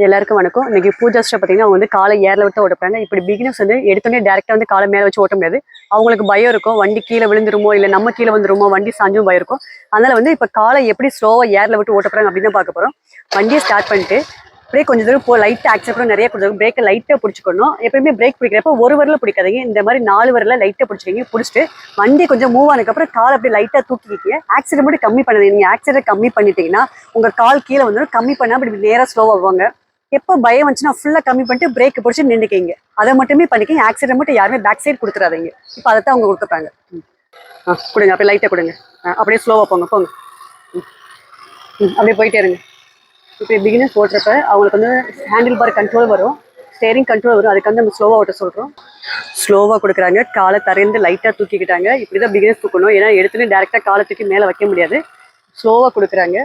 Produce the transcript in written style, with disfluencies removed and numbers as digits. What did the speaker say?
எல்லாருக்கும் வணக்கம். இன்னைக்கு பூஜா ஸ்டார் பார்த்தீங்கன்னா அவங்க வந்து காலை ஏர்ல விட்டு ஓட்டப்பாங்க. இப்படி பிகினர்ஸ் வந்து எடுத்தோடனே டேரக்டா வந்து காலை மேலே வச்சு ஓட்ட முடியாது. அவங்களுக்கு பயம் இருக்கும், வண்டி கீழே விழுந்துருமோ இல்லை நம்ம கீழே வந்துருமோ, வண்டி சாஞ்சும் பயம் இருக்கும். அதனால வந்து இப்போ காலை எப்படி ஸ்லோவா ஏர்ல விட்டு ஓட்டப்படுறாங்க அப்படின்னு பார்க்க போறோம். வண்டியை ஸ்டார்ட் பண்ணிட்டு அப்படியே கொஞ்சம் தூரம் போ, லைட்டாக ஆக்சிடென்ட் நிறைய கொடுத்துருக்கும். பிரேக்கை லைட்டாக பிடிச்சிக்கணும். எப்பயுமே பிரேக் பிடிக்கிறப்ப ஒரு வரல பிடிக்காதீங்க, இந்த மாதிரி 4 வரல லைட்டாக பிடிச்சிக்கிங்க. பிடிச்சிட்டு வண்டி கொஞ்சம் மூவ் ஆனதுக்கப்புறம் கால் அப்படியே லைட்டாக தூக்கிக்கிங்க. ஆக்சிடென்ட் மட்டும் கம்மி பண்ணாதீங்க. நீங்கள் ஆக்சிடென்ட் கம்மி பண்ணிட்டீங்கன்னா உங்கள் கால் கீழே வந்துடும். கம்மி பண்ணால் இப்படி நேராக ஸ்லோவாகுவாங்க. எப்போ பயம் வந்துச்சுன்னா ஃபுல்லாக கம்மி பண்ணிட்டு பிரேக் பிடிச்சி நின்றுக்கிங்க. அதை மட்டுமே பண்ணிக்கிங்க. ஆக்சிடென்ட் மட்டும் யாருமே பேக் சைடு கொடுத்துறாதீங்க. இப்போ அதை தான் அவங்க கொடுத்துருப்பாங்க. கொடுங்க, அப்படியே லைட்டாக கொடுங்க. அப்படியே ஸ்லோவாக போங்க போங்க. அப்படியே போயிட்டே இருங்க. இப்போ பிகினர்ஸ் ஓட்டுறப்ப அவங்களுக்கு வந்து ஹேண்டில் பார் கண்ட்ரோல் வரும், ஸ்டேரிங் கண்ட்ரோல் வரும். அதுக்கு வந்து நம்ம ஸ்லோவாக ஓட்ட சொல்கிறோம். ஸ்லோவாக கொடுக்குறாங்க. காலை தரையிருந்து லைட்டாக தூக்கிக்கிட்டாங்க. இப்படி தான் பிகினர்ஸ் தூக்கணும். ஏன்னா எடுத்துன்னு டேரெக்டாக காலை தூக்கி மேலே வைக்க முடியாது. ஸ்லோவாக கொடுக்குறாங்க.